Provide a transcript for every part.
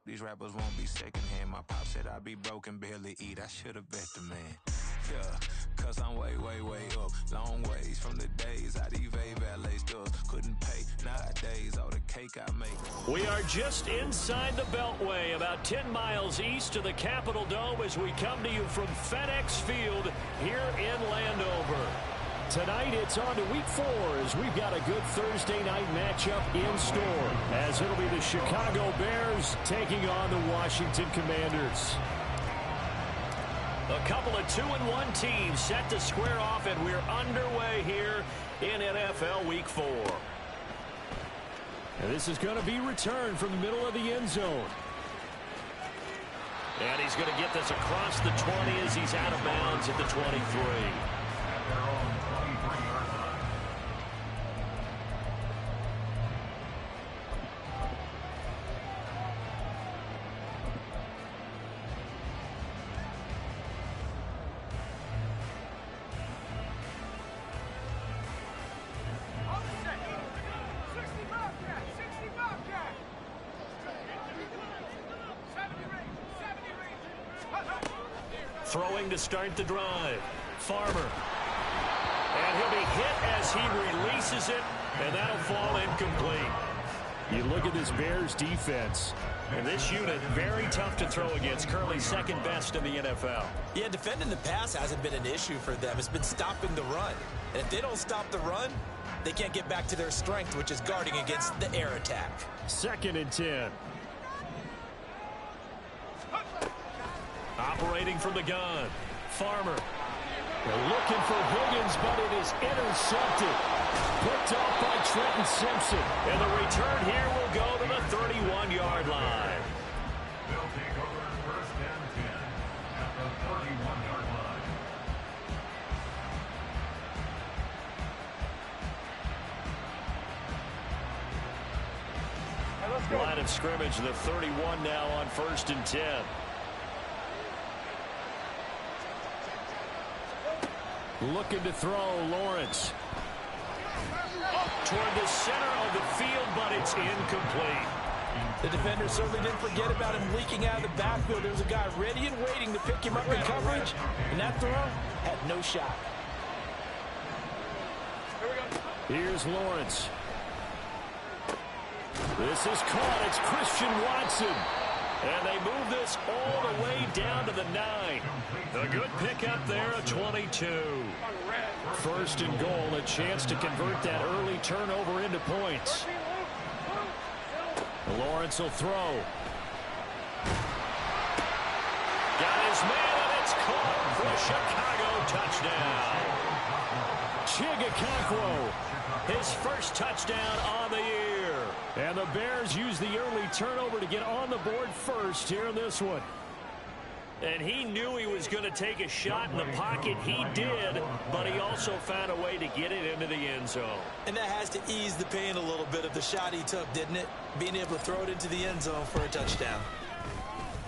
These rappers won't be secondhand. My pop said I'd be broke and barely eat. I should've bet the man. Yeah, cause I'm way, way, way up. Long ways from the days I evade valet stores. Couldn't pay nowadays all the cake I make. We are just inside the Beltway, about 10 miles east of the Capitol Dome as we come to you from FedEx Field here in Landover. Tonight it's on to week 4 as we've got a good Thursday night matchup in store, as it'll be the Chicago Bears taking on the Washington Commanders. A couple of 2-1 teams set to square off, and we're underway here in NFL Week 4. And this is going to be returned from the middle of the end zone. And he's going to get this across the 20 as he's out of bounds at the 23. Throwing to start the drive. Farmer. And he'll be hit as he releases it, and that'll fall incomplete. You look at this Bears defense, and this unit very tough to throw against, currently second best in the NFL. Yeah, defending the pass hasn't been an issue for them. It's been stopping the run. And if they don't stop the run, they can't get back to their strength, which is guarding against the air attack. 2nd and 10. Operating from the gun. Farmer. They're looking for Higgins, but it is intercepted. Picked off by Trenton Simpson. And the return here will go to the 31-yard line. They'll take over 1st and 10 at the 31-yard line. Line of scrimmage, the 31 now on 1st and 10. Looking to throw, Lawrence. Up toward the center of the field, but it's incomplete. The defender certainly didn't forget about him leaking out of the backfield. There was a guy ready and waiting to pick him up in coverage, and that throw had no shot. Here's Lawrence. This is caught. It's Christian Watson. And they move this all the way down to the 9. A good pickup there, a 22. 1st and goal, a chance to convert that early turnover into points. Lawrence will throw. Got his man, and it's caught for a Chicago touchdown. Chigakakwo, his first touchdown on the year. And the Bears use the early turnover to get on the board first here in this one. And he knew he was going to take a shot in the pocket. He did, but he also found a way to get it into the end zone. And that has to ease the pain a little bit of the shot he took, didn't it? Being able to throw it into the end zone for a touchdown.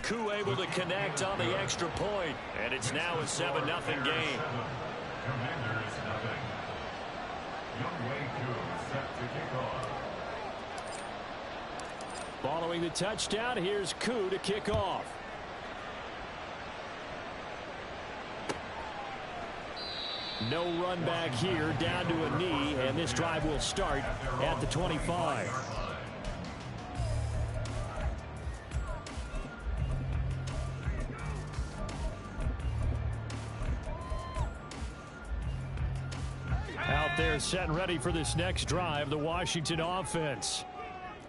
Koo able to connect on the extra point, and it's now a 7-0 game. Commanders nothing. Youngway Koo set to kick off. Following the touchdown, here's Koo to kick off. No run back here, down to a knee, and this drive will start at the 25. Out there set and ready for this next drive, the Washington offense.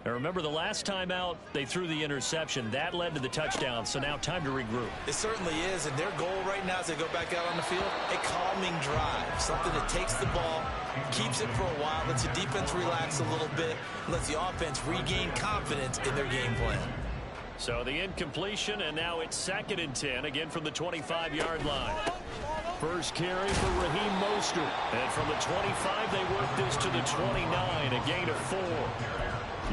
Now remember, the last time out, they threw the interception. That led to the touchdown, so now time to regroup. It certainly is, and their goal right now as they go back out on the field, a calming drive. Something that takes the ball, keeps it for a while, lets the defense relax a little bit, lets the offense regain confidence in their game plan. So the incompletion, and now it's 2nd and 10, again from the 25-yard line. First carry for Raheem Mostert. And from the 25, they work this to the 29, a gain of 4.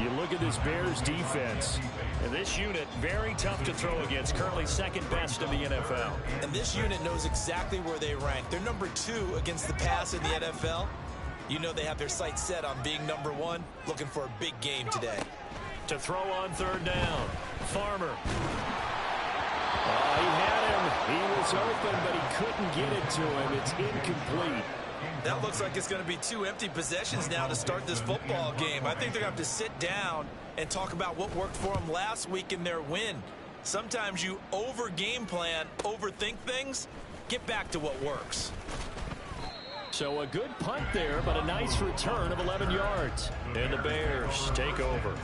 You look at this Bears defense, and this unit very tough to throw against, currently 2nd best in the NFL. And this unit knows exactly where they rank. They're number 2 against the pass in the NFL. You know they have their sights set on being number 1, looking for a big game today. To throw on 3rd down, Farmer. Farmer. He had him. He was open, but he couldn't get it to him. It's incomplete. That looks like it's going to be 2 empty possessions now to start this football game. I think they're going to have to sit down and talk about what worked for them last week in their win. Sometimes you over-game plan, overthink things. Get back to what works. So a good punt there, but a nice return of 11 yards. And the Bears take over.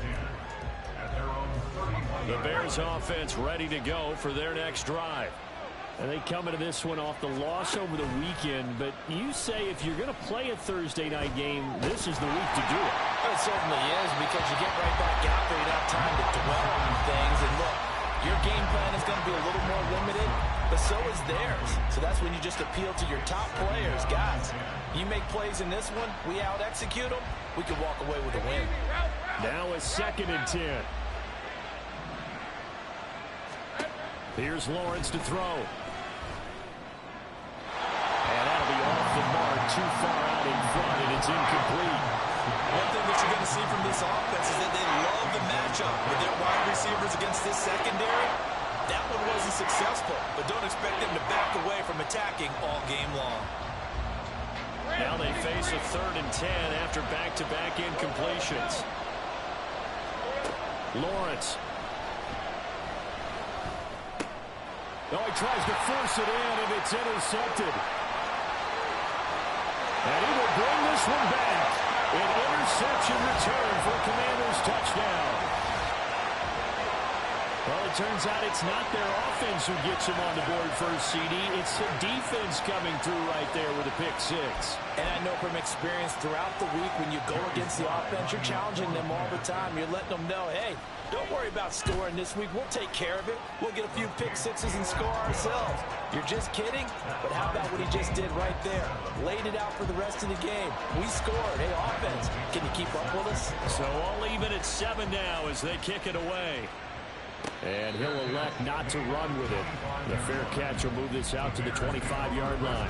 The Bears offense ready to go for their next drive. And they come into this one off the loss over the weekend. But you say if you're going to play a Thursday night game, this is the week to do it. It certainly is, because you get right back out there. You don't have time to dwell on things. And look, your game plan is going to be a little more limited, but so is theirs. So that's when you just appeal to your top players. Guys, you make plays in this one, we out-execute them, we can walk away with a win. Now a 2nd and 10. Here's Lawrence to throw. And that'll be off the mark, too far out in front, and it's incomplete. One thing that you're going to see from this offense is that they love the matchup with their wide receivers against this secondary. That one wasn't successful, but don't expect them to back away from attacking all game long. Now they face a 3rd and 10 after back-to-back incompletions. Lawrence. Oh, he tries to force it in, and it's intercepted. And he will bring this one back. An interception return for Commanders touchdown. Well, it turns out it's not their offense who gets them on the board first, CD. It's the defense coming through right there with a pick 6. And I know from experience throughout the week, when you go against the offense, you're challenging them all the time. You're letting them know, hey, don't worry about scoring this week. We'll take care of it. We'll get a few pick 6s and score ourselves. You're just kidding? But how about what he just did right there? Laid it out for the rest of the game. We scored. Hey, offense, can you keep up with us? So all even at 7 now as they kick it away. And he'll elect not to run with it. The fair catch will move this out to the 25-yard line.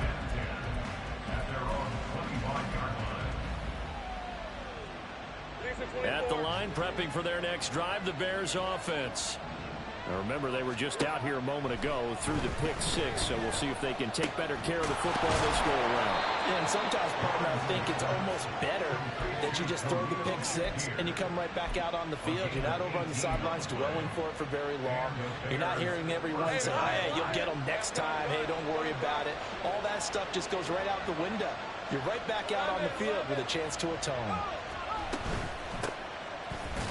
At the line, prepping for their next drive, the Bears offense. Now remember, they were just out here a moment ago through the pick 6, so we'll see if they can take better care of the football this go around. Yeah, and sometimes, partner, I think it's almost better that you just throw the pick 6 and you come right back out on the field. You're not over on the sidelines dwelling for it for very long. You're not hearing everyone say, hey, you'll get them next time. Hey, don't worry about it. All that stuff just goes right out the window. You're right back out on the field with a chance to atone.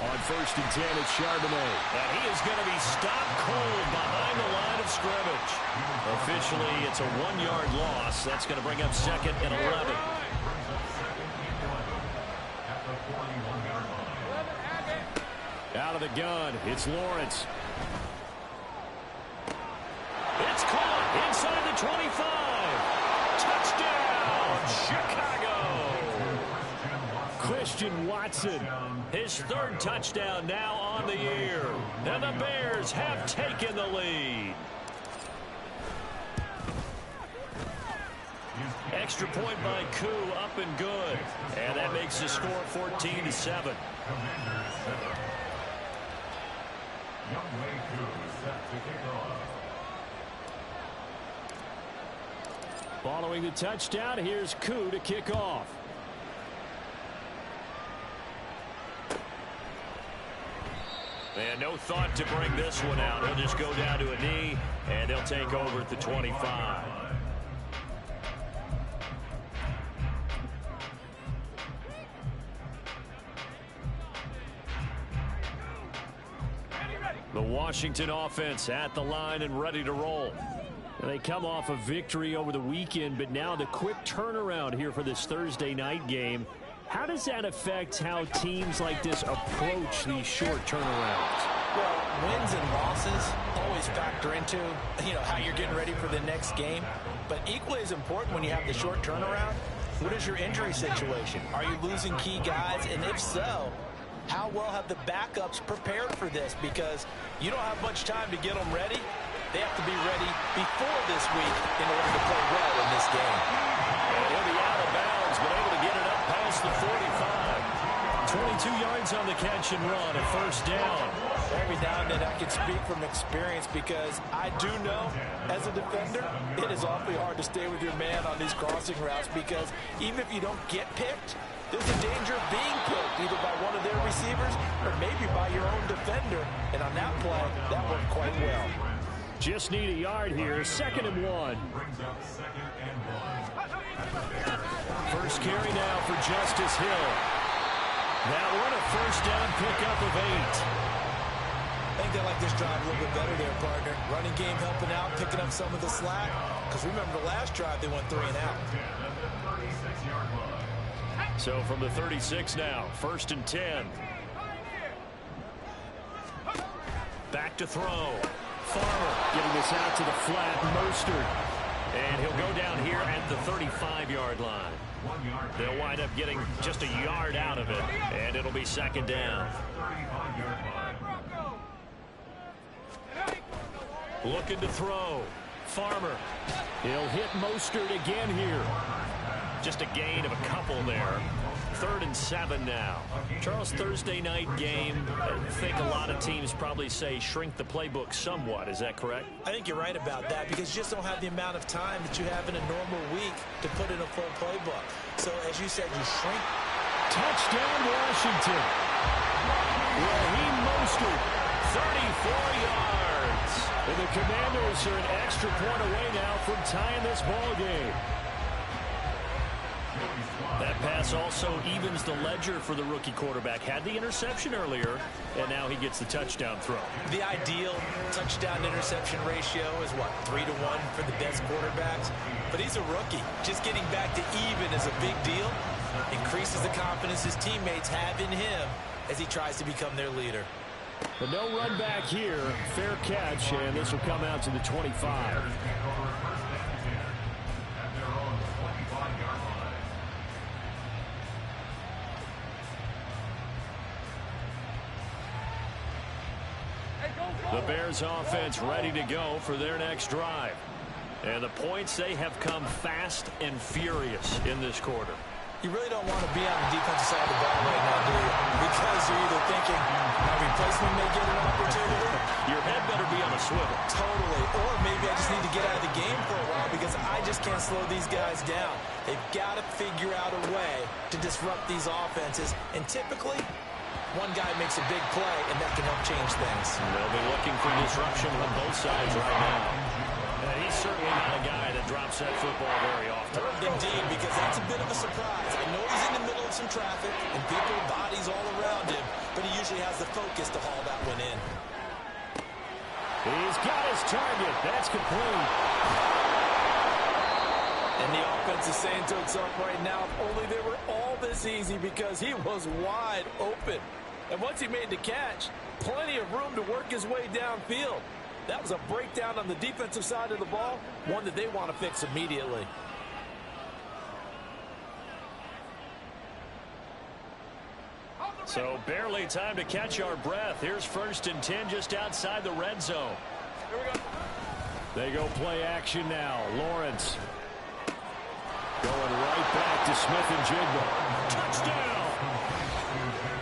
On 1st and 10, it's Charbonnet. And he is going to be stopped cold behind the line of scrimmage. Officially, it's a 1-yard loss. That's going to bring up 2nd and 11. Out of the gun, it's Lawrence. It's caught inside the 25. Touchdown, Chicago. Christian Watson, his 3rd touchdown now on the year. And the Bears have taken the lead. Extra point by Koo, up and good. And that makes the score 14-7. Following the touchdown, here's Koo to kick off. And no thought to bring this one out. He'll just go down to a knee, and they'll take over at the 25. The Washington offense at the line and ready to roll. And they come off a victory over the weekend, but now the quick turnaround here for this Thursday night game. How does that affect how teams like this approach these short turnarounds? Well, wins and losses always factor into, how you're getting ready for the next game. But equally as important when you have the short turnaround, what is your injury situation? Are you losing key guys? And if so, how well have the backups prepared for this? Because you don't have much time to get them ready. They have to be ready before this week in order to play well in this game. And he'll be out of bounds, but able to get it up past the 45. 22 yards on the catch and run, a 1st down. Every now and then I can speak from experience because I do know as a defender it is awfully hard to stay with your man on these crossing routes because even if you don't get picked, there's a danger of being picked either by one of their receivers or maybe by your own defender. And on that play, that worked quite well. Just need a yard here. 2nd and 1. First carry now for Justice Hill. That one a first down pickup of 8. I think they like this drive a little bit better there, partner. Running game helping out, picking up some of the slack. Because remember the last drive, they went 3 and out. So from the 36 now, 1st and 10. Back to throw. Farmer getting this out to the flat. Mostert. And he'll go down here at the 35-yard line. They'll wind up getting just a yard out of it, and it'll be 2nd down. Looking to throw. Farmer. He'll hit Mostert again here. Just a gain of a couple there. 3rd and 7 now. Charles, Thursday night game, I think a lot of teams probably say shrink the playbook somewhat. Is that correct? I think you're right about that because you just don't have the amount of time that you have in a normal week to put in a full playbook. So, as you said, you shrink. Touchdown, Washington. Raheem Mostert, 34 yards. And the Commanders are an extra point away now from tying this ball game. That pass also evens the ledger for the rookie quarterback. Had the interception earlier, and now he gets the touchdown throw. The ideal touchdown-interception ratio is, what, 3 to 1 for the best quarterbacks? But he's a rookie. Just getting back to even is a big deal. Increases the confidence his teammates have in him as he tries to become their leader. But no run back here. Fair catch, and this will come out to the 25. The Bears offense ready to go for their next drive. And the points, they have come fast and furious in this quarter. You really don't want to be on the defensive side of the ball right now, do you? Because you're either thinking my replacement may get an opportunity. Your head better be on a swivel. Totally. Or maybe I just need to get out of the game for a while because I just can't slow these guys down. They've got to figure out a way to disrupt these offenses. And typically, one guy makes a big play, and that can help change things. They'll be looking for disruption on both sides right now. And he's certainly not a guy that drops that football very often. Indeed, because that's a bit of a surprise. I know he's in the middle of some traffic, and people, bodies all around him, but he usually has the focus to haul that one in. He's got his target. That's complete. And the offense is saying to itself right now, if only they were all this easy because he was wide open. And once he made the catch, plenty of room to work his way downfield. That was a breakdown on the defensive side of the ball, one that they want to fix immediately. So barely time to catch our breath. Here's 1st and 10 just outside the red zone. Here we go. They go play action now. Lawrence going right back to Smith and Jigba. Touchdown!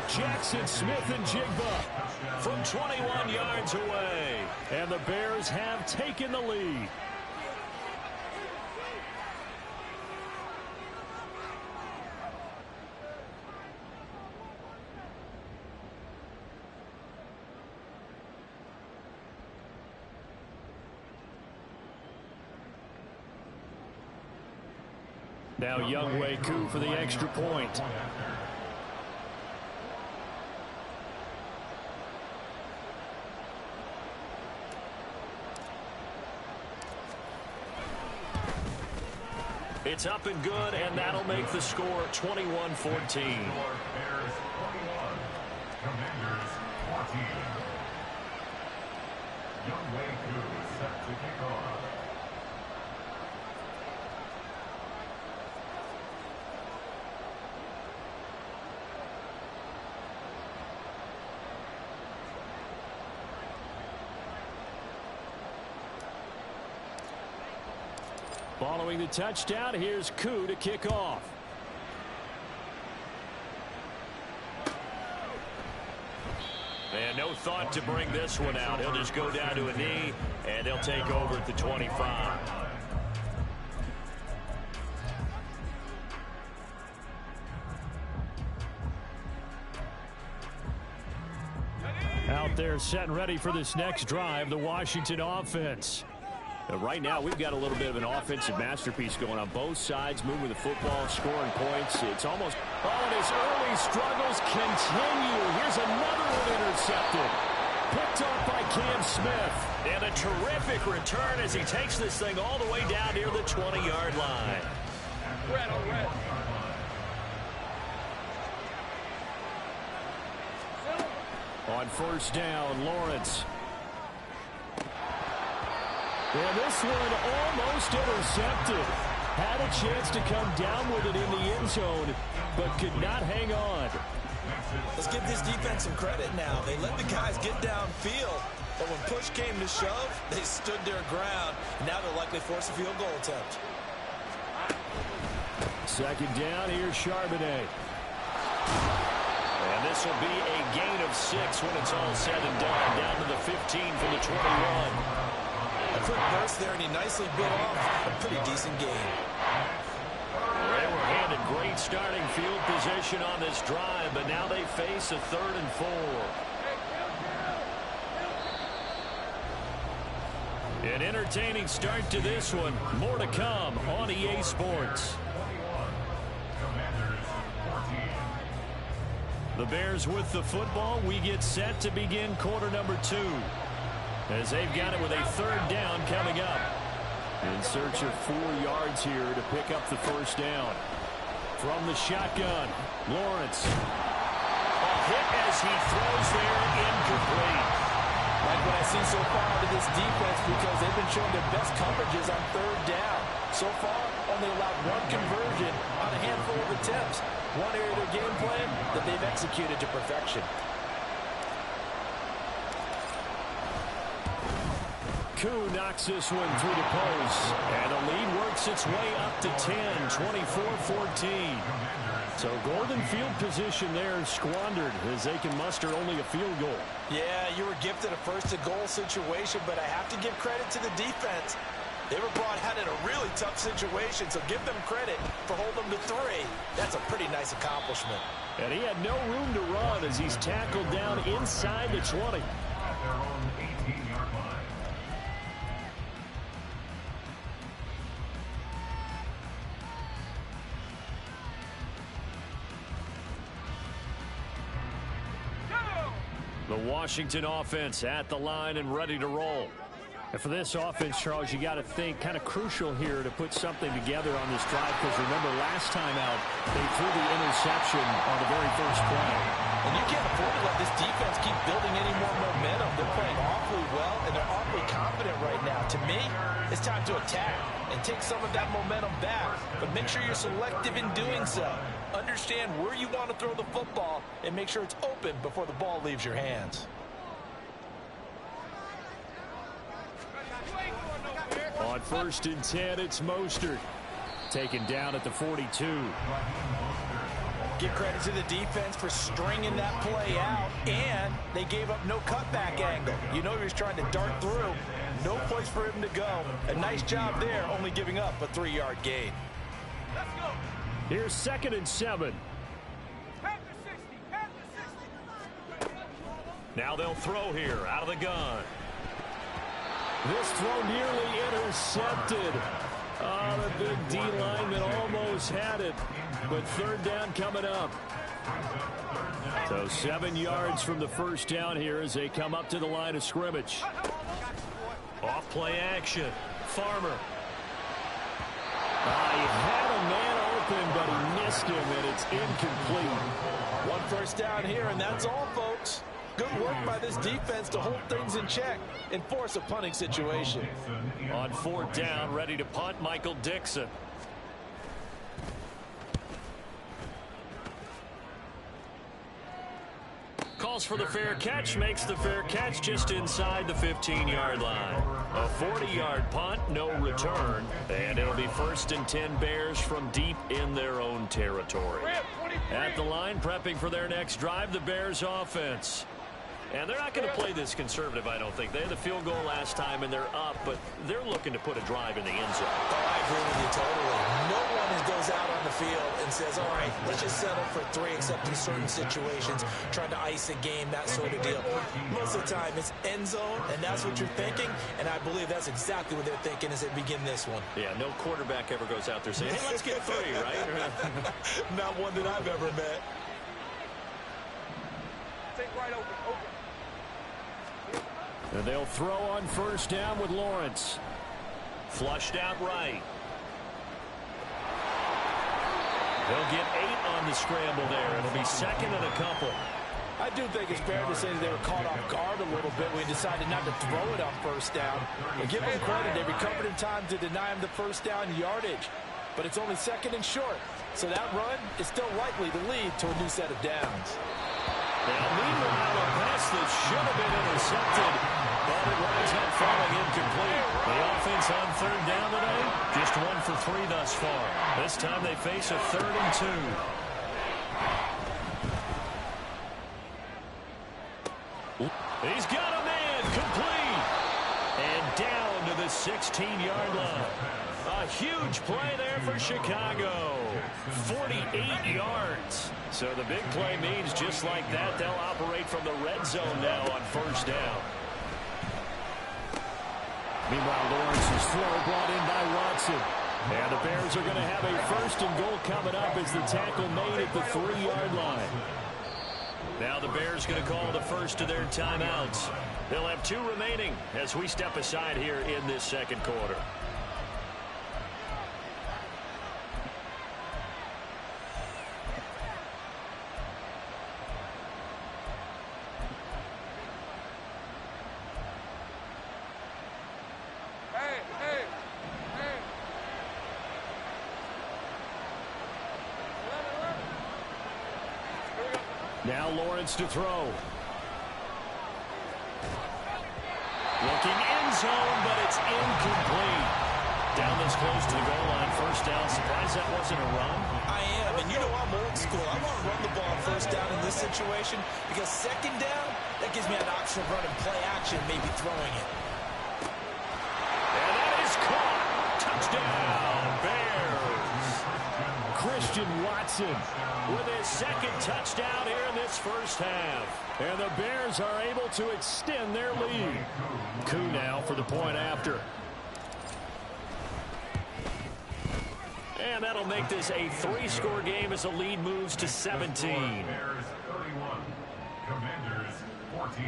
Jackson Smith and Jigba from 21 yards away. And the Bears have taken the lead. Now Younghoe Koo for the extra point. It's up and good, and that'll make the score 21-14. Bears 21, Commanders 14. Younghoe Koo set to kick off. Following the touchdown, here's Koo to kick off. And no thought to bring this one out. He'll just go down to a knee, and they'll take over at the 25. Out there set and ready for this next drive, the Washington offense. Right now, we've got a little bit of an offensive masterpiece going on both sides, moving the football, scoring points. It's almost, and his early struggles continue. Here's another one intercepted. Picked off by Cam Smith. And a terrific return as he takes this thing all the way down near the 20-yard line. Red on red. On first down, Lawrence. And this one almost intercepted. Had a chance to come down with it in the end zone, but could not hang on. Let's give this defense some credit now. They let the guys get downfield, but when push came to shove, they stood their ground. Now they'll likely force a field goal attempt. Second down, here's Charbonnet. And this will be a gain of 6 when it's all said and done. Down to the 15 from the 21. A quick burst there, and he nicely bit off a pretty decent gain. They were handed great starting field position on this drive, but now they face a 3rd and 4. An entertaining start to this one. More to come on EA Sports. The Bears with the football. We get set to begin quarter number 2. As they've got it with a 3rd down coming up. In search of 4 yards here to pick up the first down. From the shotgun, Lawrence. A hit as he throws there, incomplete. Like what I've seen so far out of this defense, because they've been showing their best coverages on 3rd down. So far, only allowed 1 conversion on a handful of attempts. One area of their game plan that they've executed to perfection. Koo knocks this one through the post. And the lead works its way up to 10, 24-14. So golden field position there squandered as they can muster only a field goal. Yeah, you were gifted a first-to-goal situation, but I have to give credit to the defense. They were brought out in a really tough situation, so give them credit for holding them to 3. That's a pretty nice accomplishment. And he had no room to run as he's tackled down inside the 20. At their own 18-yard line. The Washington offense at the line and ready to roll. And for this offense, Charles, you got to think kind of crucial here to put something together on this drive, because remember last time out, they threw the interception on the very first play. And you can't afford to let this defense keep building any more momentum. They're playing awfully well, and they're awfully confident right now. To me, it's time to attack and take some of that momentum back, but make sure you're selective in doing so. Understand where you want to throw the football and make sure it's open before the ball leaves your hands. On 1st and 10, it's Mostert. Taken down at the 42. Give credit to the defense for stringing that play out, and they gave up no cutback angle. You know he was trying to dart through. No place for him to go. A nice job there, only giving up a 3-yard gain. Let's go. Here's 2nd and 7. Now they'll throw here out of the gun. This throw nearly intercepted. The big D lineman almost had it, but 3rd down coming up. So 7 yards from the first down here as they come up to the line of scrimmage. Off play action. Farmer. He had a man open, but he missed him, and it's incomplete. 1 first down here, and that's all, folks. Good work by this defense to hold things in check and force a punting situation. On 4th down, ready to punt, Michael Dixon. Calls for the fair catch, makes the fair catch just inside the 15-yard line. A 40-yard punt, no return, and it'll be 1st and 10 Bears from deep in their own territory. At the line, prepping for their next drive, the Bears offense. And they're not going to play this conservative, I don't think. They had the field goal last time, and they're up, but they're looking to put a drive in the end zone. Oh, I agree with you totally. No one goes out on the field and says, all right, let's just settle for 3, except in certain situations, trying to ice a game, that sort of deal. Most of the time, it's end zone, and that's what you're thinking, and I believe that's exactly what they're thinking as they begin this one. Yeah, no quarterback ever goes out there saying, hey, let's get 3, right? Not one that I've ever met. Take right open. And they'll throw on first down with Lawrence. Flushed out right. They'll get 8 on the scramble there. It'll be second and a couple. I do think it's fair to say that they were caught off guard a little bit when we decided not to throw it on first down. And give them credit. They recovered in time to deny him the first down yardage. But it's only second and short. So that run is still likely to lead to a new set of downs. Now, meanwhile, a pass that should have been intercepted, but it winds up falling incomplete. The offense on third down today, just 1 for 3 thus far. This time they face a 3rd and 2. He's got a man, complete, and down to the 16-yard line. A huge play there for Chicago. 48 yards. So the big play means just like that, they'll operate from the red zone now on first down. Meanwhile, Lawrence's throw brought in by Watson. And the Bears are going to have a 1st and goal coming up as the tackle made at the 3-yard line. Now the Bears going to call the first of their timeouts. They'll have 2 remaining as we step aside here in this second quarter. Now Lawrence to throw. Looking end zone, but it's incomplete. Down this close to the goal line, first down. Surprised that wasn't a run? I am, and you know I'm old school. I want to run the ball first down in this situation because second down, that gives me an option of running play action, maybe throwing it. And that is caught. Touchdown, Bears. Christian Watson with his 2nd touchdown here in this first half. And the Bears are able to extend their lead. Koo now for the point after. And that'll make this a 3-score game as the lead moves to 17. Bears 31, Commanders 14.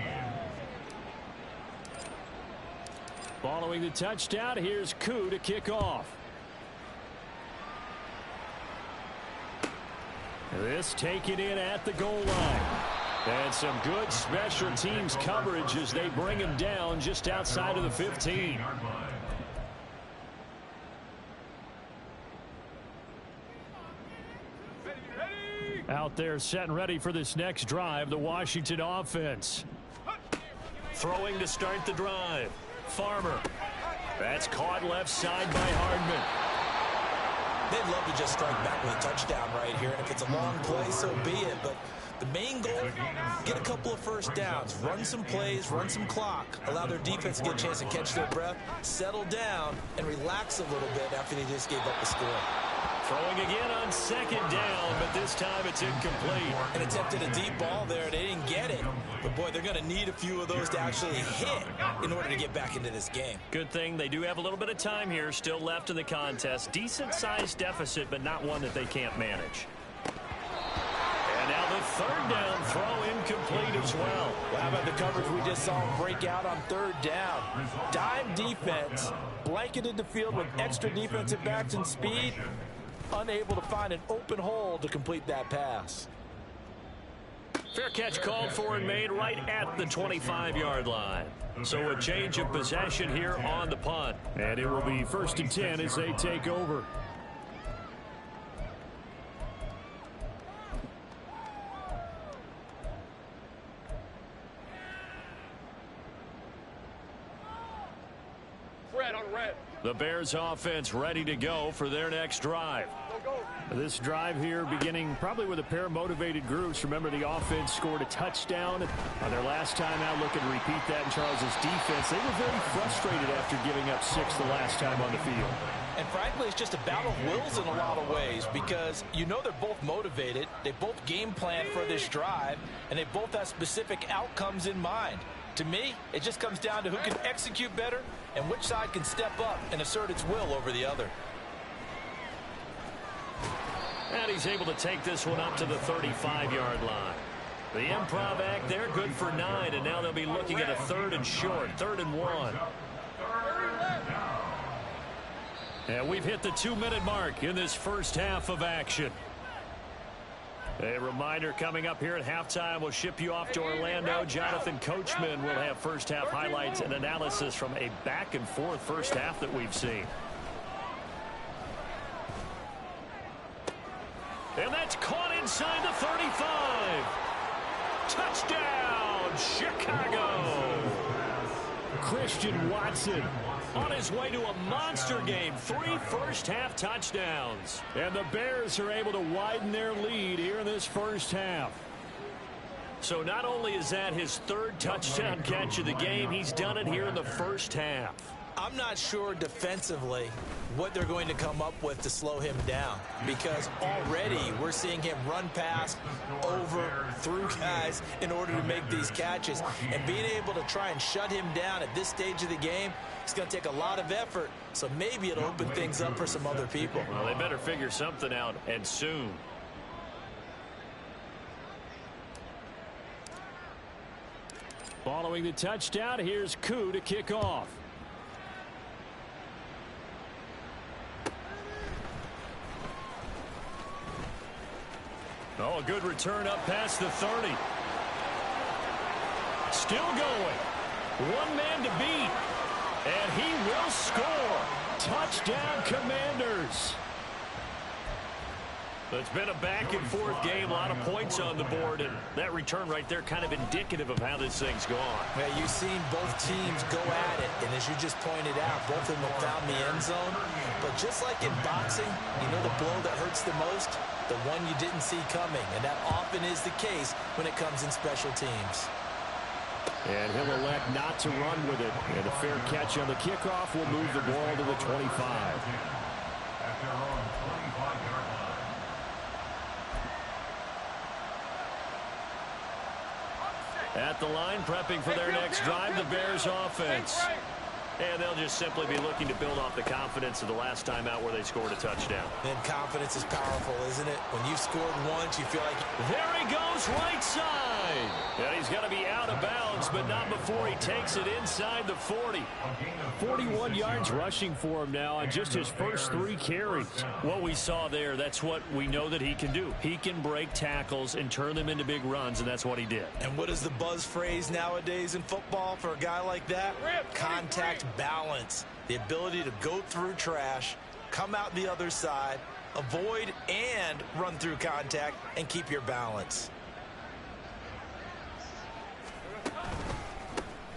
Following the touchdown, here's Koo to kick off. This taken in at the goal line. And some good special teams coverage as they bring him down just outside of the 15. Out there set and ready for this next drive, the Washington offense. Throwing to start the drive. Farmer. That's caught left side by Hardman. They'd love to just strike back with a touchdown right here, and if it's a long play, so be it. But the main goal, get a couple of first downs, run some plays, run some clock, allow their defense to get a chance to catch their breath, settle down, and relax a little bit after they just gave up the score. Throwing again on second down, but this time it's incomplete. And attempted a deep ball there. They didn't get it. But, boy, they're going to need a few of those to actually hit in order to get back into this game. Good thing they do have a little bit of time here still left in the contest. Decent-sized deficit, but not one that they can't manage. And now the 3rd down throw incomplete as well. Well, how about the coverage we just saw him break out on 3rd down? Dime defense, blanketed the field with extra defensive backs and speed. Unable to find an open hole to complete that pass. Fair catch called for and made right at the 25-yard line. So a change of possession here on the punt. And it will be 1st and 10 as they take over. Red on red. The Bears offense ready to go for their next drive. This drive here beginning probably with a pair of motivated groups. Remember, the offense scored a touchdown on their last time out, looking to repeat that in Charles's defense. They were very frustrated after giving up 6 the last time on the field. And frankly, it's just a battle of wills in a lot of ways because you know they're both motivated. They both game plan for this drive, and they both have specific outcomes in mind. To me, it just comes down to who can execute better and which side can step up and assert its will over the other. And he's able to take this one up to the 35-yard line. The improv act there, good for 9, and now they'll be looking at a 3rd and short, 3rd and 1. And we've hit the 2-minute mark in this first half of action. A reminder coming up here at halftime, we'll ship you off to Orlando. Jonathan Coachman will have first half highlights and analysis from a back-and-forth first half that we've seen. And that's caught inside the 35. Touchdown, Chicago. Christian Watson on his way to a monster game. 3 first-half touchdowns. And the Bears are able to widen their lead here in this first half. So not only is that his 3rd touchdown catch of the game, he's done it here in the first half. I'm not sure defensively what they're going to come up with to slow him down, because already we're seeing him run past, over, through guys in order to make these catches. And being able to try and shut him down at this stage of the game, it's going to take a lot of effort. So maybe it'll open things up for some other people. Well, they better figure something out, and soon. Following the touchdown, here's Koo to kick off. Oh, a good return up past the 30. Still going. One man to beat. And he will score. Touchdown, Commanders. It's been a back-and-forth game, a lot of points on the board, and that return right there kind of indicative of how this thing's gone. Yeah, you've seen both teams go at it, and as you just pointed out, both of them have found the end zone. But just like in boxing, you know the blow that hurts the most? The one you didn't see coming, and that often is the case when it comes in special teams. And he'll elect not to run with it. And a fair catch on the kickoff will move the ball to the 25. At their own 25-yard line. At the line, prepping for their next drive, the Bears offense. And they'll just simply be looking to build off the confidence of the last time out where they scored a touchdown. And confidence is powerful, isn't it? When you've scored once, you feel like... There he goes, right side. And he's going to be out of bounds, but not before he takes it inside the 40. 41 yards rushing for him now on just his first 3 carries. What we saw there, that's what we know that he can do. He can break tackles and turn them into big runs, and that's what he did. And what is the buzz phrase nowadays in football for a guy like that? Contact balance. The ability to go through trash, come out the other side, avoid and run through contact, and keep your balance.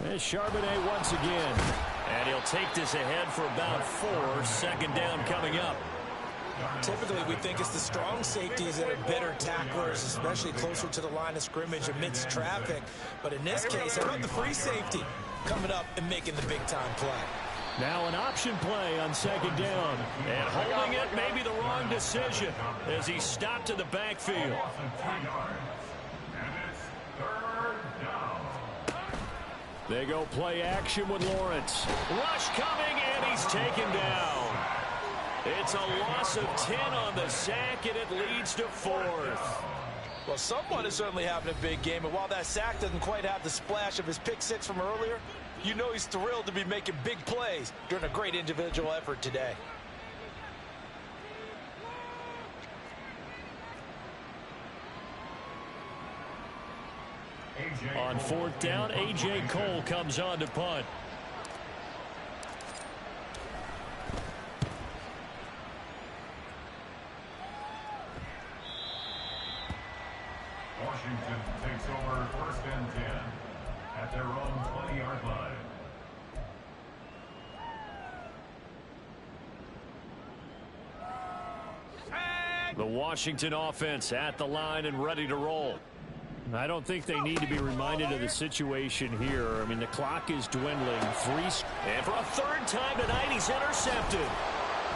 There's Charbonnet once again. And he'll take this ahead for about 4. 2nd down coming up. Typically, we think it's the strong safeties that are better tacklers, especially closer to the line of scrimmage amidst traffic. But in this case, how about the free safety coming up and making the big-time play? Now an option play on 2nd down. And holding it may be the wrong decision as he stopped in the backfield. And it's 3rd down. They go play action with Lawrence. Rush coming, and he's taken down. It's a loss of 10 on the sack, and it leads to 4th. Well, someone is certainly having a big game, and while that sack doesn't quite have the splash of his pick 6 from earlier, you know he's thrilled to be making big plays during a great individual effort today. On 4th down, A.J. Cole comes on to punt. Washington takes over 1st and 10 at their own 20-yard line. The Washington offense at the line and ready to roll. I don't think they need to be reminded of the situation here. I mean, the clock is dwindling. And for a third time tonight, he's intercepted.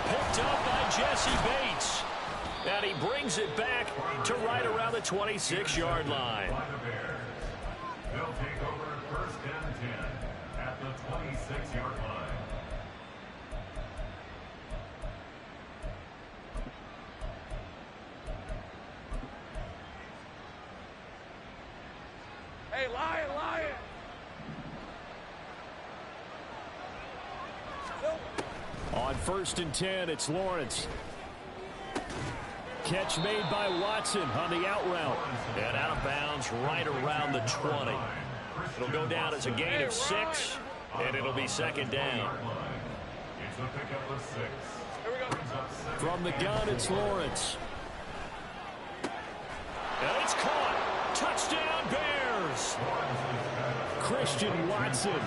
Picked up by Jesse Bates. And he brings it back to right around the 26-yard line. They'll take over first and 10 at the 26-yard line. Hey, Lion, Lion! On first and 10, it's Lawrence. Catch made by Watson on the out route. And out of bounds right around the 20. It'll go down as a gain of 6, and it'll be second down. It's a pickup of 6. Here we go. From the gun, it's Lawrence. And it's caught. Touchdown, Bears. Christian Watson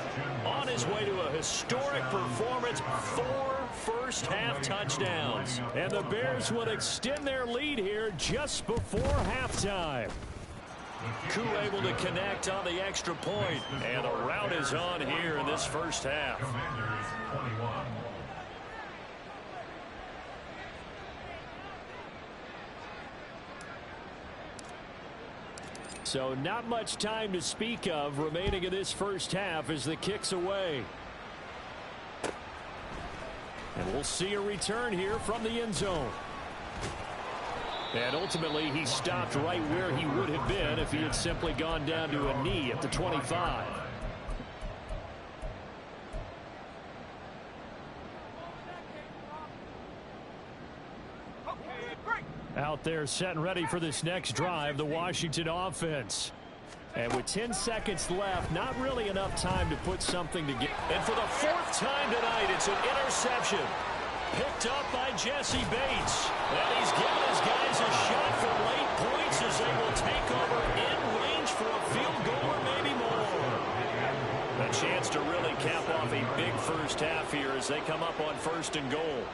on his way to a historic performance. 4 first-half touchdowns. And the Bears will extend their lead here just before halftime. Koo able to connect on the extra point. And the route is on here in this first half. Commanders 21. So not much time to speak of remaining in this first half as the kick's away. And we'll see a return here from the end zone. And ultimately, he stopped right where he would have been if he had simply gone down to a knee at the 25. Out there set and ready for this next drive, the Washington offense. And with 10 seconds left, not really enough time to put something together. And for the 4th time tonight, it's an interception. Picked up by Jesse Bates. And he's given his guys a shot for late points as they will take over in range for a field goal or maybe more. A chance to really cap off a big first half here as they come up on 1st and goal.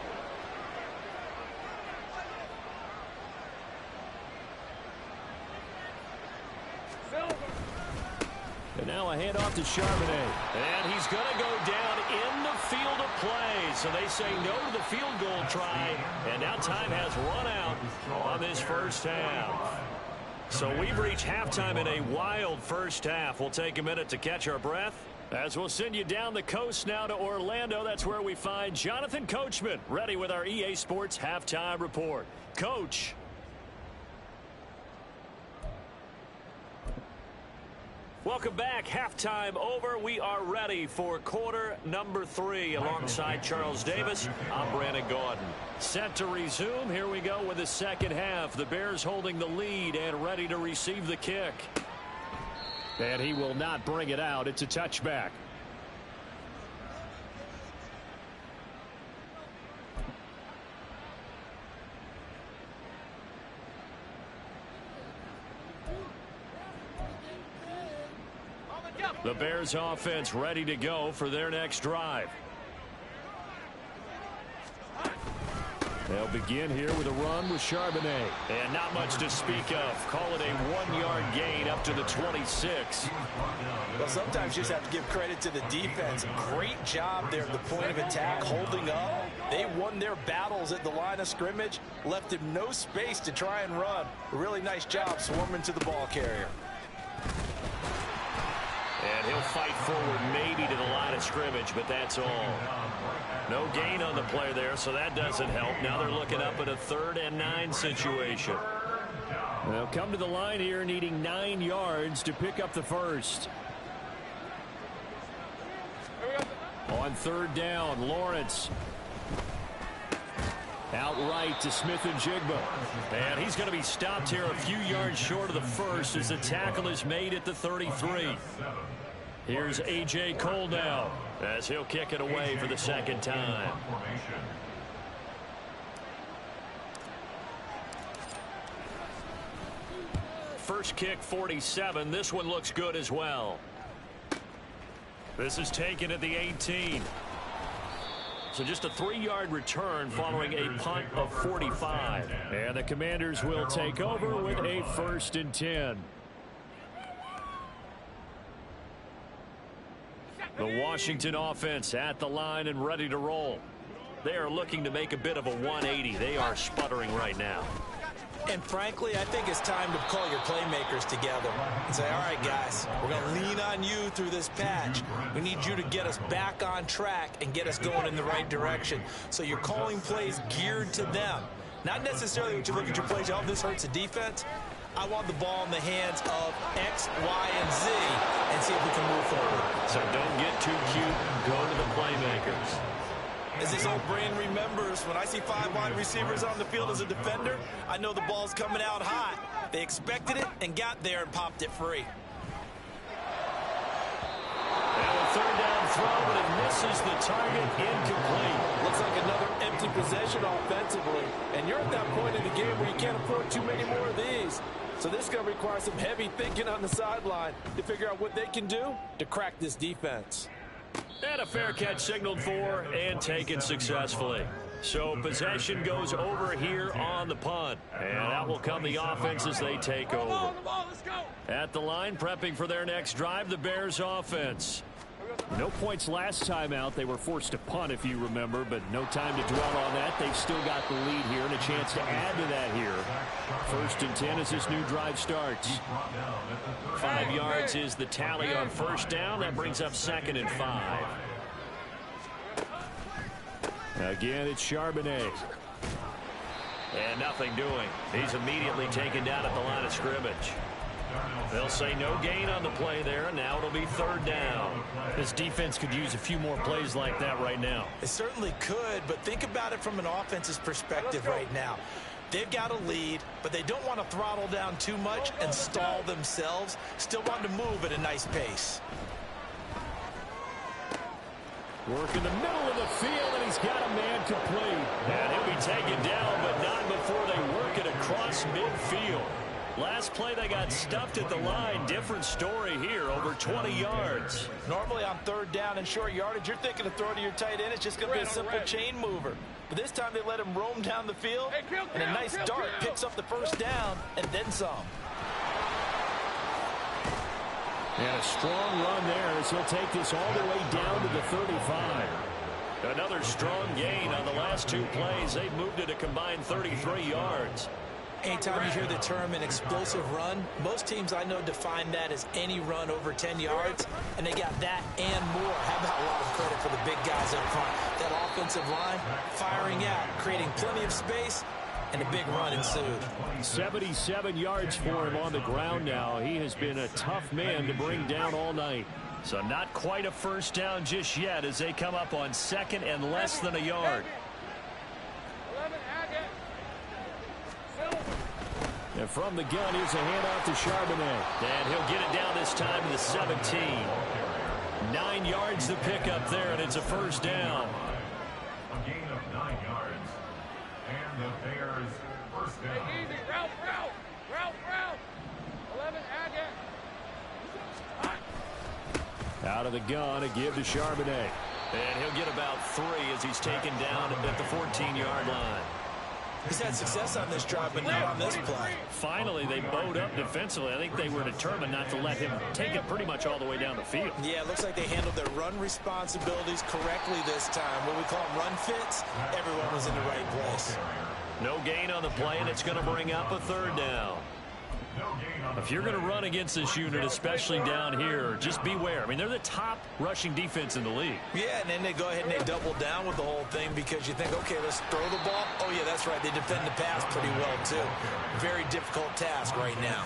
And now a handoff to Charbonnet. And he's going to go down in the field of play. So they say no to the field goal try. And now time has run out on this first half. So we've reached halftime in a wild first half. We'll take a minute to catch our breath as we'll send you down the coast now to Orlando. That's where we find Jonathan Coachman ready with our EA Sports halftime report. Coach. Welcome back. Halftime over. We are ready for quarter number 3 alongside Charles Davis. I'm Brandon Gaudin. Set to resume. Here we go with the second half. The Bears holding the lead and ready to receive the kick. And he will not bring it out. It's a touchback. The Bears offense ready to go for their next drive. They'll begin here with a run with Charbonnet. And not much to speak of. Call it a 1-yard gain up to the 26. Well, sometimes you just have to give credit to the defense. Great job there at the point of attack, holding up. They won their battles at the line of scrimmage, left him no space to try and run. A really nice job swarming to the ball carrier. And he'll fight forward maybe to the line of scrimmage, but that's all. No gain on the play there, so that doesn't help. Now they're looking up at a 3rd and 9 situation. They'll come to the line here needing 9 yards to pick up the first. On 3rd down, Lawrence. Outright to Smith and Jigba. And he's going to be stopped here a few yards short of the first as the tackle is made at the 33. Here's A.J. Cole now as he'll kick it away for the second time. First kick 47. This one looks good as well. This is taken at the 18. So just a 3-yard return following a punt of 45. And the Commanders will take over with a 1st and 10. The Washington offense at the line and ready to roll. They are looking to make a bit of a 180. They are sputtering right now. And frankly, I think it's time to call your playmakers together and say, all right, guys, we're going to lean on you through this patch. We need you to get us back on track and get us going in the right direction. So you're calling plays geared to them. Not necessarily when you look at your plays, oh, this hurts the defense. I want the ball in the hands of X, Y, and Z and see if we can move forward. So don't get too cute. Go to the playmakers. As this old brain remembers, when I see 5 wide receivers on the field as a defender, I know the ball's coming out hot. They expected it and got there and popped it free. And a 3rd down throw, but it misses the target, incomplete. Looks like another empty possession offensively. And you're at that point in the game where you can't afford too many more of these. So this is going to require some heavy thinking on the sideline to figure out what they can do to crack this defense. And a fair catch signaled for and taken successfully. So possession goes over here on the punt. And out will come the offense as they take over. At the line, prepping for their next drive, the Bears offense. No points last time out. They were forced to punt, if you remember, but no time to dwell on that. They've still got the lead here and a chance to add to that here. 1st and 10 as this new drive starts. 5 yards is the tally on 1st down. That brings up 2nd and 5. Again, it's Charbonnet. And nothing doing. He's immediately taken down at the line of scrimmage. They'll say no gain on the play there, and now it'll be 3rd down. This defense could use a few more plays like that right now. It certainly could, but think about it from an offense's perspective right now. They've got a lead, but they don't want to throttle down too much and stall themselves. Still want to move at a nice pace. Work in the middle of the field, and he's got a man complete. And he'll be taken down, but not before they work it across midfield. Last play, they got stuffed at the line. Different story here, over 20 yards. Normally on 3rd down and short yardage, you're thinking to throw to your tight end. It's just going to be a simple chain mover. But this time they let him roam down the field, and a nice dart picks up the 1st down and then some. And a strong run there as he'll take this all the way down to the 35. Another strong gain on the last 2 plays. They've moved it a combined 33 yards. Anytime you hear the term an explosive run, most teams I know define that as any run over 10 yards, and they got that and more. How about a lot of credit for the big guys up front? That offensive line firing out, creating plenty of space, and a big run ensued. 77 yards for him on the ground now. He has been a tough man to bring down all night. So not quite a 1st down just yet as they come up on 2nd and less than a yard. And from the gun, here's a handoff to Charbonnet. And he'll get it down this time to the 17. 9 yards to pick up there, and it's a 1st down. A gain of 9 yards. And the Bears 1st down. Hey, easy. Route. 11, Out of the gun, a give to Charbonnet. And he'll get about 3 as he's taken down at the 14-yard line. He's had success on this drive, but not on this play. Finally, they bowed up defensively. I think they were determined not to let him take it pretty much all the way down the field. Yeah, it looks like they handled their run responsibilities correctly this time. What we call them run fits, everyone was in the right place. No gain on the play, and it's going to bring up a 3rd down. If you're going to run against this unit, especially down here, just beware. I mean, they're the top rushing defense in the league. Yeah, and then they go ahead and they double down with the whole thing because you think, okay, let's throw the ball. Oh, yeah, that's right. They defend the pass pretty well, too. Very difficult task right now.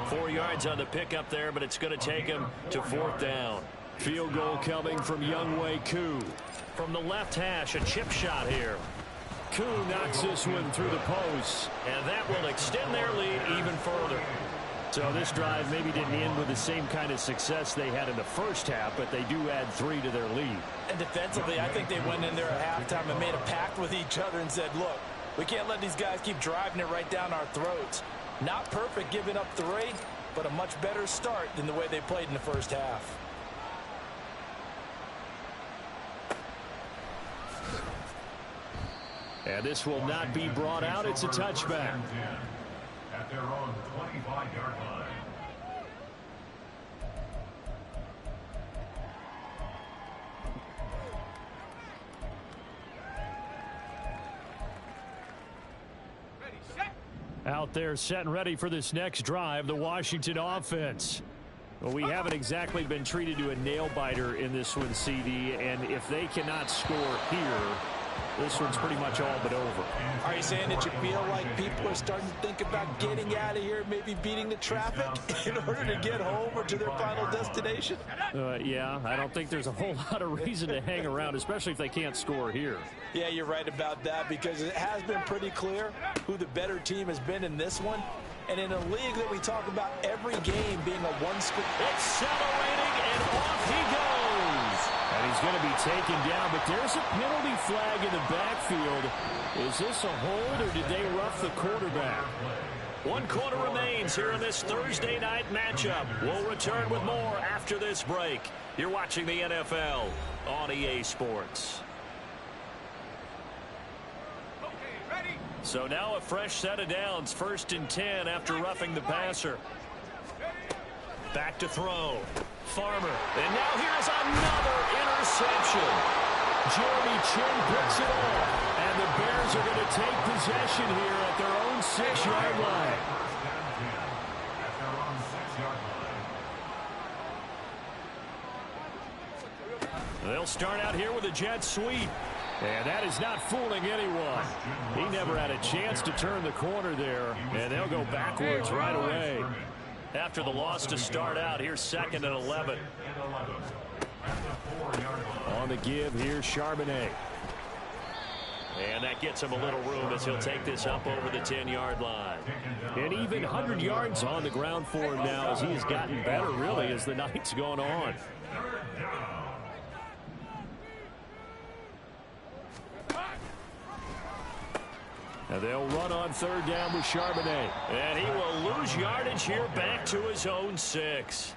4 yards on the pickup there, but it's going to take him to 4th down. Field goal coming from Younghoe Koo. From the left hash, a chip shot here. Koo knocks this one through the post, and that will extend their lead even further. So this drive maybe didn't end with the same kind of success they had in the 1st half, but they do add 3 to their lead. And defensively, I think they went in there at halftime and made a pact with each other and said, look, we can't let these guys keep driving it right down our throats. Not perfect giving up 3, but a much better start than the way they played in the 1st half. And this will not be brought out. It's a touchback. At their own 25-yard line. Out there set and ready for this next drive, the Washington offense. Well, we haven't exactly been treated to a nail-biter in this one, CD, and if they cannot score here, this one's pretty much all but over. Are you saying that you feel like people are starting to think about getting out of here, maybe beating the traffic in order to get home or to their final destination? Yeah, I don't think there's a whole lot of reason to hang around, especially if they can't score here. Yeah, you're right about that, because it has been pretty clear who the better team has been in this one. And in a league that we talk about every game being a one-score. Accelerating, and off he goes. And he's going to be taken down, but there's a penalty flag in the backfield. Is this a hold, or did they rough the quarterback? 1 quarter remains here in this Thursday night matchup. We'll return with more after this break. You're watching the NFL on EA Sports. So now a fresh set of downs, 1st and 10 after roughing the passer. Back to throw. Farmer. And now here's another interception. Jeremy Chin picks it off. And the Bears are going to take possession here at their own 6-yard line. They'll start out here with a jet sweep. And that is not fooling anyone. He never had a chance to turn the corner there, and they'll go backwards right away. After the loss to start out, here's 2nd and 11. On the give, here's Charbonnet. And that gets him a little room as he'll take this up over the 10-yard line. And even 100 yards on the ground for him now as he has gotten better, really, as the night's gone on. And they'll run on 3rd down with Charbonnet. And he will lose yardage here back to his own 6.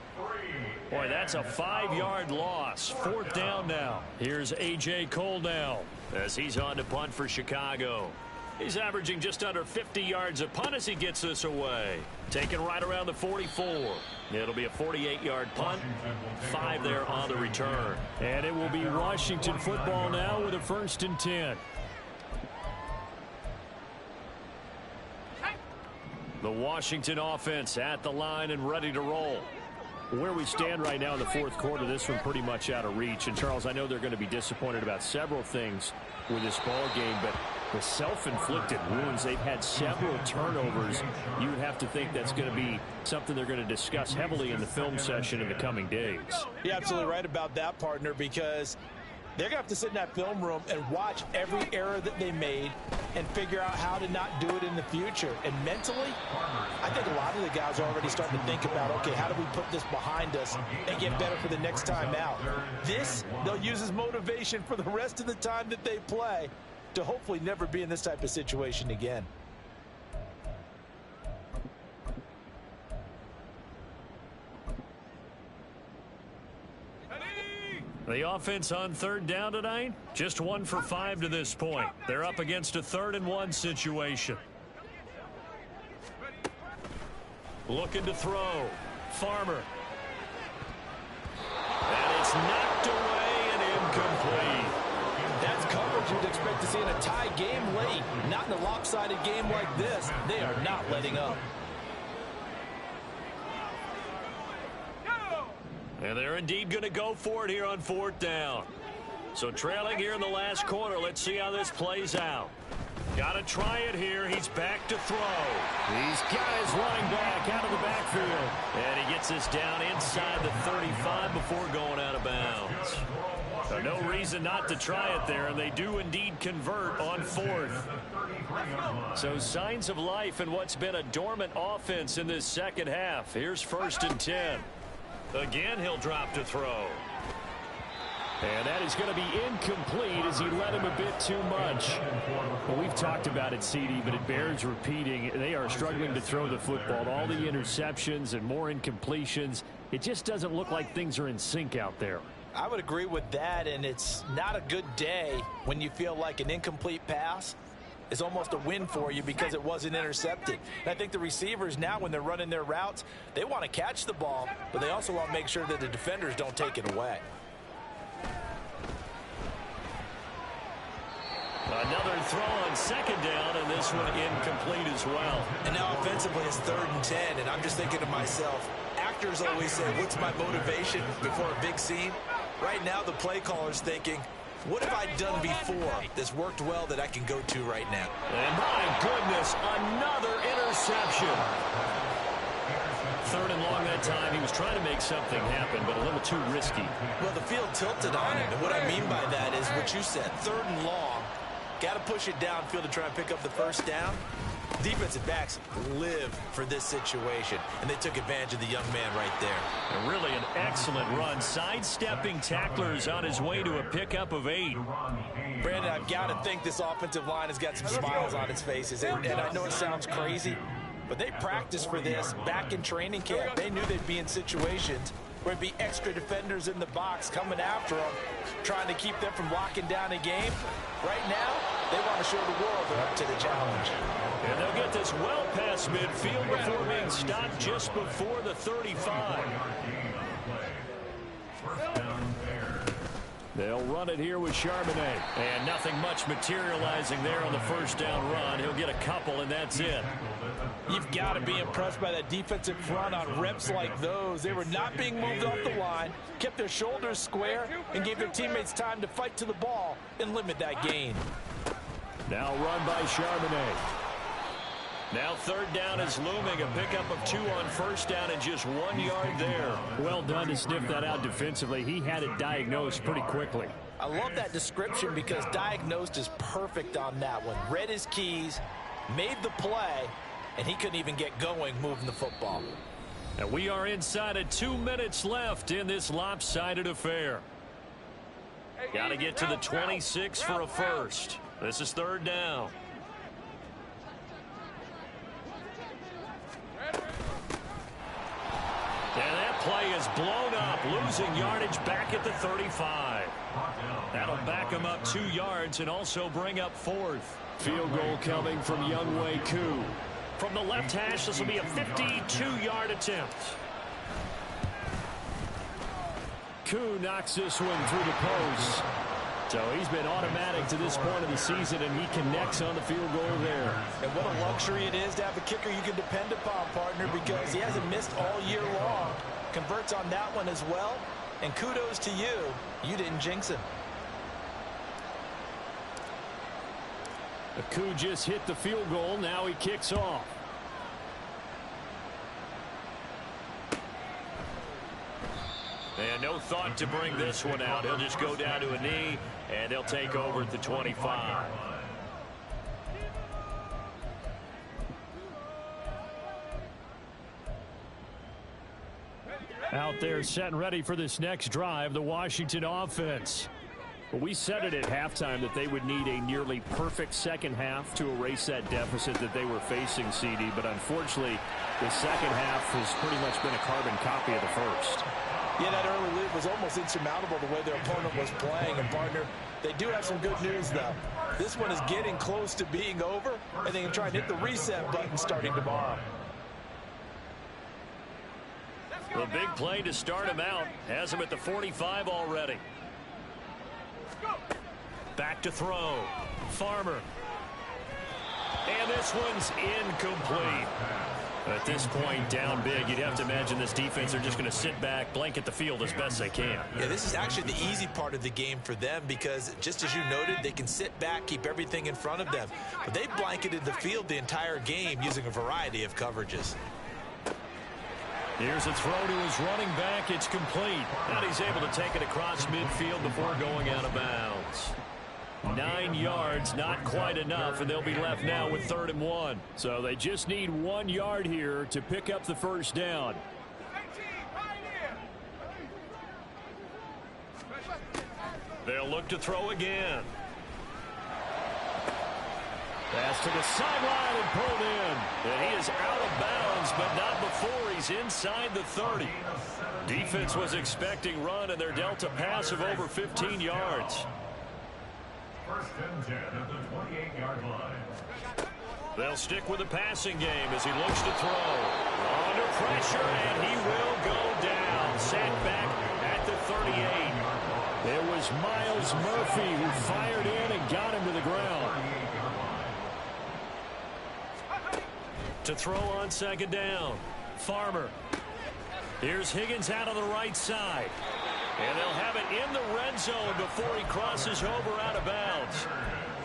Boy, that's a 5-yard loss. 4th down now. Here's A.J. Cole now as he's on to punt for Chicago. He's averaging just under 50 yards a punt as he gets this away. Taken right around the 44. It'll be a 48-yard punt. 5 there on the return. And it will be Washington football now with a 1st and 10. The Washington offense at the line and ready to roll. Where we stand right now in the 4th quarter, this one pretty much out of reach. And, Charles, I know they're going to be disappointed about several things with this ball game, but the self-inflicted wounds, they've had several turnovers. You would have to think that's going to be something they're going to discuss heavily in the film session in the coming days. You're absolutely right about that, partner, because they're going to have to sit in that film room and watch every error that they made and figure out how to not do it in the future. And mentally, I think a lot of the guys are already starting to think about, okay, how do we put this behind us and get better for the next time out? This, they'll use as motivation for the rest of the time that they play to hopefully never be in this type of situation again. The offense on 3rd down tonight, just 1 for 5 to this point. They're up against a 3rd and 1 situation. Looking to throw. Farmer. And it's knocked away and incomplete. That's coverage you'd expect to see in a tie game late. Not in a lopsided game like this. They are not letting up. And they're indeed going to go for it here on 4th down. So trailing here in the last quarter. Let's see how this plays out. Got to try it here. He's back to throw. He's got his running back out of the backfield. And he gets this down inside the 35 before going out of bounds. So no reason not to try it there, and they do indeed convert on 4th. So signs of life in what's been a dormant offense in this second half. Here's 1st and 10. Again, he'll drop to throw. And that is going to be incomplete as he led him a bit too much. Well, we've talked about it, CD, but it bears repeating. They are struggling to throw the football. All the interceptions and more incompletions. It just doesn't look like things are in sync out there. I would agree with that, and it's not a good day when you feel like an incomplete pass is almost a win for you because it wasn't intercepted. And I think the receivers now, when they're running their routes, they want to catch the ball, but they also want to make sure that the defenders don't take it away. Another throw on second down, and this one incomplete as well. And now offensively it's 3rd and 10, and I'm just thinking to myself, actors always say, what's my motivation before a big scene? Right now the play caller's thinking, what have I done before that's worked well that I can go to right now? And my goodness, another interception. 3rd and long that time. He was trying to make something happen, but a little too risky. Well, the field tilted on him, and what I mean by that is what you said, 3rd and long. Got to push it downfield to try and pick up the first down. Defensive backs live for this situation, and they took advantage of the young man right there. And really an excellent run, sidestepping tacklers on his way to a pickup of 8. Brandon, I've got to think this offensive line has got some smiles on its faces, and I know it sounds crazy, but they practiced for this back in training camp. They knew they'd be in situations where it'd be extra defenders in the box coming after them, trying to keep them from locking down a game. Right now, they want to show the world they're up to the challenge. And they'll get this well past midfield before being stopped just before the 35. They'll run it here with Charbonnet. And nothing much materializing there on the first down run. He'll get a couple, and that's it. You've got to be impressed by that defensive front on reps like those. They were not being moved off the line, kept their shoulders square, and gave their teammates time to fight to the ball and limit that gain. Now run by Charbonnet. Now 3rd down is looming. A pickup of 2 on first down and just 1 yard there. Well done to sniff that out defensively. He had it diagnosed pretty quickly. I love that description because diagnosed is perfect on that one. Read his keys, made the play, and he couldn't even get going moving the football. And we are inside of 2 minutes left in this lopsided affair. Got to get to the 26 for a first. This is 3rd down. And that play is blown up, losing yardage back at the 35. That'll back him up 2 yards and also bring up 4th. Field goal coming from Younghoe Koo. From the left hash, this will be a 52-yard attempt. Koo knocks this one through the post. So he's been automatic to this point of the season, and he connects on the field goal there. And what a luxury it is to have a kicker you can depend upon, partner, because he hasn't missed all year long. Converts on that one as well. And kudos to you. You didn't jinx him. Koo just hit the field goal. Now he kicks off. And no thought to bring this one out. He'll just go down to a knee, and they'll take over at the 25. Out there set and ready for this next drive, the Washington offense. We said it at halftime that they would need a nearly perfect second half to erase that deficit that they were facing, CD. But unfortunately, the second half has pretty much been a carbon copy of the first. Yeah, that early lead was almost insurmountable the way their opponent was playing. And, partner, they do have some good news, though. This one is getting close to being over, and they can try and hit the reset button starting tomorrow. The big play to start him out has him at the 45 already. Back to throw. Farmer. And this one's incomplete. At this point, down big, you'd have to imagine this defense are just going to sit back, blanket the field as best they can. Yeah, this is actually the easy part of the game for them because, just as you noted, they can sit back, keep everything in front of them. But they blanketed the field the entire game using a variety of coverages. Here's a throw to his running back. It's complete. And he's able to take it across midfield before going out of bounds. 9 yards, not quite enough, and they'll be left now with 3rd and 1. So they just need 1 yard here to pick up the first down. They'll look to throw again. Pass to the sideline and pulled in. And he is out of bounds, but not before he's inside the 30. Defense was expecting run, and they're dealt a pass of over 15 yards. first and 10 at the 28-yard line. They'll stick with the passing game as he looks to throw. Under pressure, and he will go down. Sacked back at the 38. It was Miles Murphy who fired in and got him to the ground. To throw on second down. Farmer. Here's Higgins out on the right side. And they'll have it in the red zone before he crosses over out of bounds.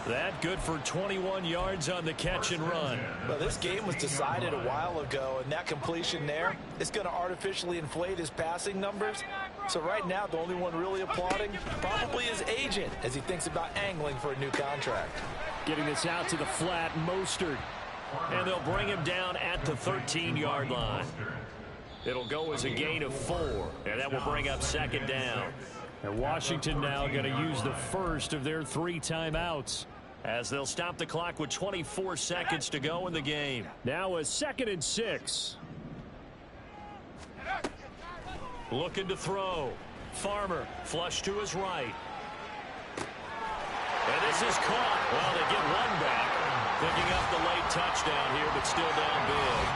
That good for 21 yards on the catch and run. Well, this game was decided a while ago, and that completion there is going to artificially inflate his passing numbers. So right now, the only one really applauding probably his agent as he thinks about angling for a new contract. Getting this out to the flat, Mostert. And they'll bring him down at the 13-yard line. It'll go as a gain of 4, and that will bring up second down. And Washington now going to use the first of their 3 timeouts as they'll stop the clock with 24 seconds to go in the game. Now a 2nd and 6. Looking to throw. Farmer flush to his right. And this is caught. Well, they get one back. Picking up the late touchdown here, but still down big.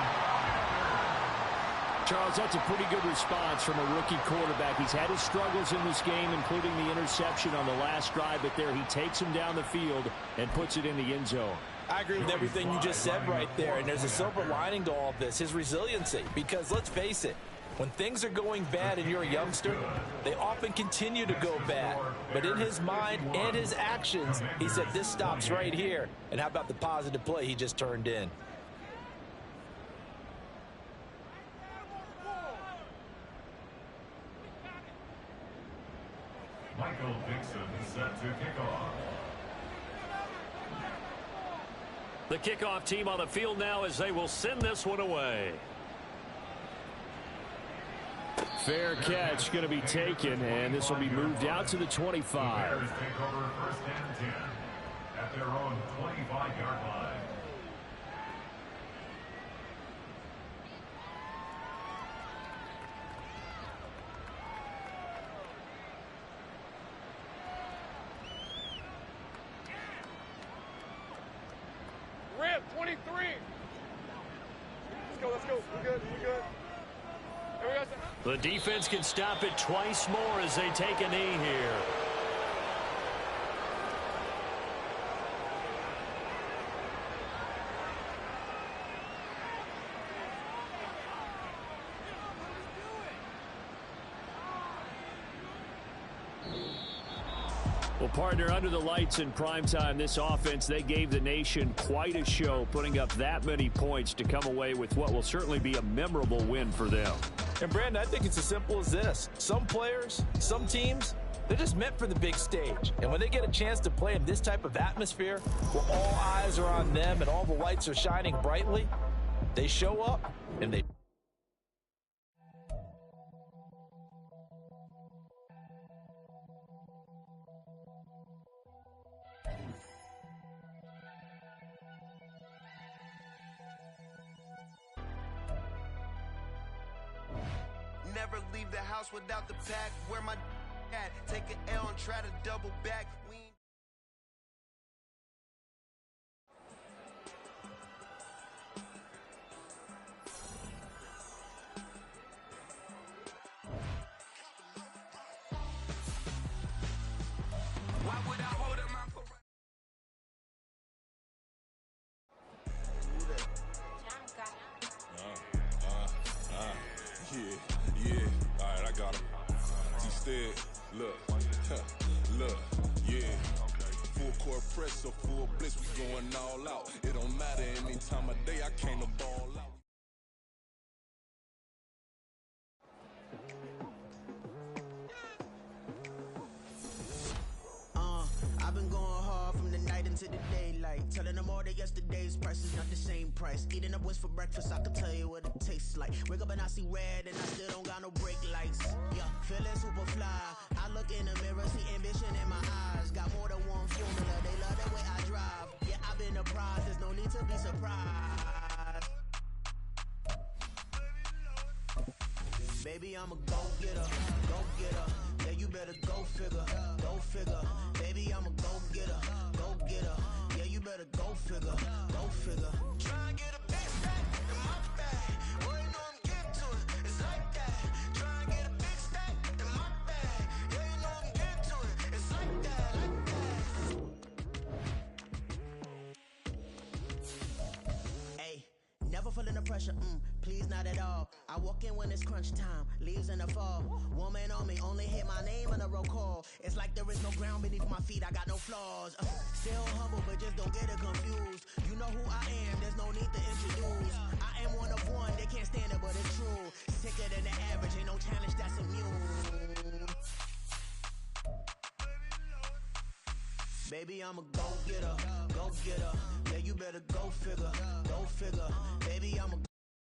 Charles, that's a pretty good response from a rookie quarterback. He's had his struggles in this game, including the interception on the last drive, but there he takes him down the field and puts it in the end zone. I agree with everything you just said right there, and there's a silver lining to all of this, his resiliency. Because let's face it, when things are going bad and you're a youngster, they often continue to go bad. But in his mind and his actions, he said, this stops right here. And how about the positive play he just turned in? Michael Dixon set to kick off. The kickoff team on the field now as they will send this one away. Fair catch going to be taken, and this will be moved out to the 25. Bears take over first and 10 at their own 25-yard line. Rip, 23. Let's go. We're good. The defense can stop it twice more as they take a knee here. Well, partner, under the lights in primetime, this offense, they gave the nation quite a show, putting up that many points to come away with what will certainly be a memorable win for them. And, Brandon, I think it's as simple as this. Some players, some teams, they're just meant for the big stage. And when they get a chance to play in this type of atmosphere where all eyes are on them and all the lights are shining brightly, they show up and they... Never leave the house without the pack. Where my at? Take an L and try to double back. Why would I hold up my parade? Yeah, all right, I got him. Instead, look, yeah. Full court press or full blitz, we going all out. It don't matter any time of day, I came to ball out. I've been going hard from the night into the daylight. Telling them all that yesterday's price is not the same price. Eating up what's for breakfast, I can tell you what it tastes like. Wake up and I see red and I still don't got no brake lights. Yeah, feeling super fly. I look in the mirror, see ambition in my eyes. Got more than one formula, they love the way I drive. Yeah, I've been a prize, there's no need to be surprised. Baby, I'm a go-getter, go-getter. Yeah, you better go figure, go figure. Baby, I'm a go-getter, under pressure, please not at all. I walk in when it's crunch time, leaves in the fall. Woman on me, only hit my name on a roll call. It's like there is no ground beneath my feet, I got no flaws. Still humble, but just don't get it confused. You know who I am, there's no need to introduce. I am one of one, they can't stand it, but it's true. Sicker than the average, ain't no challenge that's immune. Baby, I'm a go-getter, go-getter. Yeah, you better go figure, go figure. Baby, I'm a